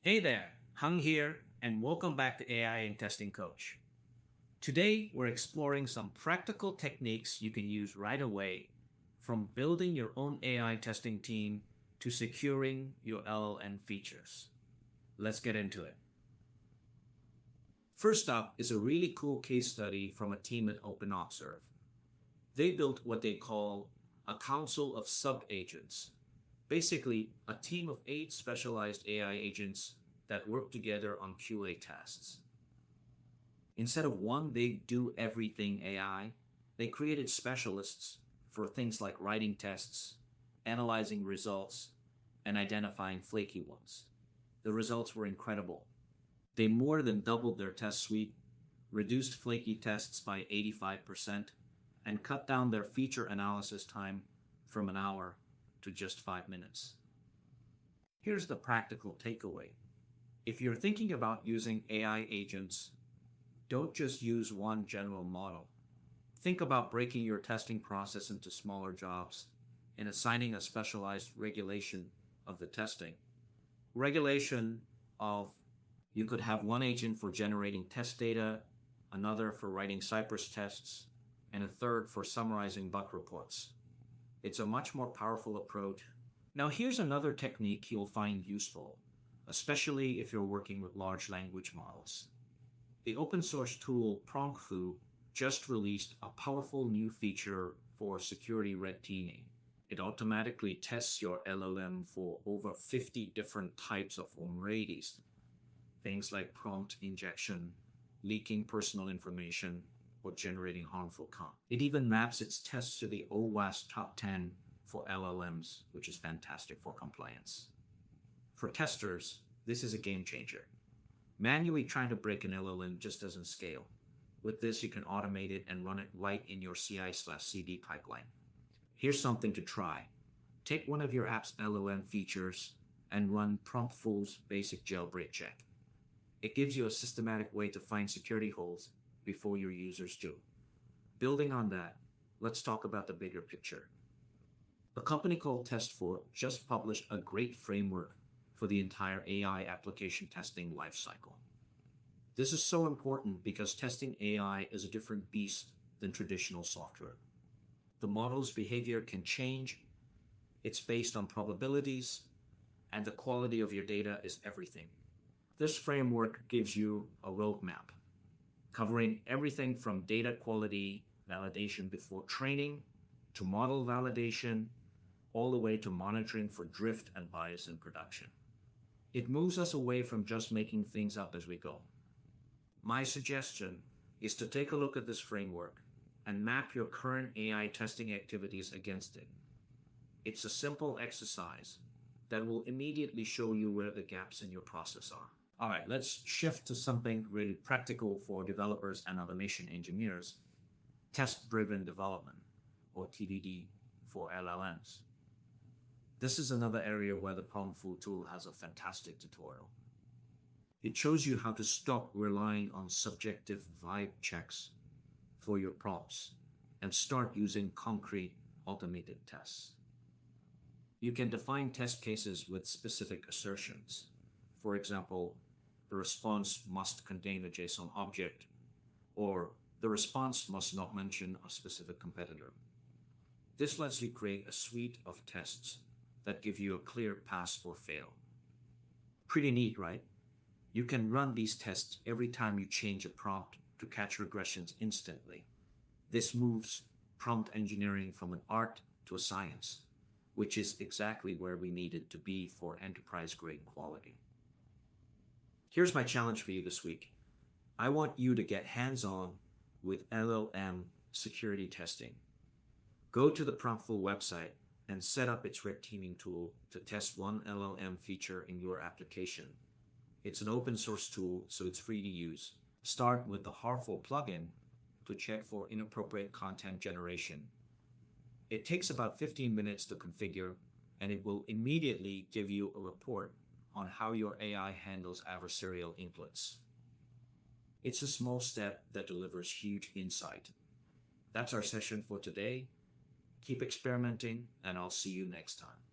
Hey there, Hung here, and welcome back to AI and Testing Coach. Today, we're exploring some practical techniques you can use right away, from building your own AI testing team to securing your LLM features. Let's get into it. First up is a really cool case study from a team at OpenObserve. They built what they call a council of sub-agents, basically a team of 8 specialized AI agents that work together on QA tests. Instead of one big do-everything AI, they created specialists for things like writing tests, analyzing results, and identifying flaky ones. The results were incredible. They more than doubled their test suite, reduced flaky tests by 85%, and cut down their feature analysis time from an hour to just 5 minutes. Here's the practical takeaway. If you're thinking about using AI agents, don't just use one general model. Think about breaking your testing process into smaller jobs and assigning a specialized regulation of the testing. Regulation of you could have one agent for generating test data, another for writing Cypress tests, and a third for summarizing bug reports. It's a much more powerful approach. Now here's another technique you'll find useful, especially if you're working with large language models. The open source tool PromptFoo just released a powerful new feature for security red teaming. It automatically tests your LLM for over 50 different types of vulnerabilities. Things like prompt injection, leaking personal information, or generating harmful content. It even maps its tests to the OWASP top 10 for LLMs, which is fantastic for compliance. For testers, this is a game changer. Manually trying to break an LLM just doesn't scale. With this, you can automate it and run it right in your CI/CD pipeline. Here's something to try. Take one of your app's LLM features and run PromptFoo's basic jailbreak check. It gives you a systematic way to find security holes before your users do. Building on that, let's talk about the bigger picture. A company called Testable just published a great framework for the entire AI application testing lifecycle. This is so important because testing AI is a different beast than traditional software. The model's behavior can change, it's based on probabilities, and the quality of your data is everything. This framework gives you a roadmap, covering everything from data quality validation before training, to model validation, all the way to monitoring for drift and bias in production. It moves us away from just making things up as we go. My suggestion is to take a look at this framework and map your current AI testing activities against it. It's a simple exercise that will immediately show you where the gaps in your process are. All right, let's shift to something really practical for developers and automation engineers, test-driven development, or TDD for LLMs. This is another area where the PromptFoo tool has a fantastic tutorial. It shows you how to stop relying on subjective vibe checks for your prompts and start using concrete automated tests. You can define test cases with specific assertions. For example, the response must contain a JSON object, or the response must not mention a specific competitor. This lets you create a suite of tests that give you a clear pass or fail. Pretty neat, right? You can run these tests every time you change a prompt to catch regressions instantly. This moves prompt engineering from an art to a science, which is exactly where we need it to be for enterprise-grade quality. Here's my challenge for you this week. I want you to get hands-on with LLM security testing. Go to the PromptFoo website and set up its red teaming tool to test one LLM feature in your application. It's an open source tool, so it's free to use. Start with the harmful plugin to check for inappropriate content generation. It takes about 15 minutes to configure, and it will immediately give you a report on how your AI handles adversarial inputs. It's a small step that delivers huge insight. That's our session for today. Keep experimenting, and I'll see you next time.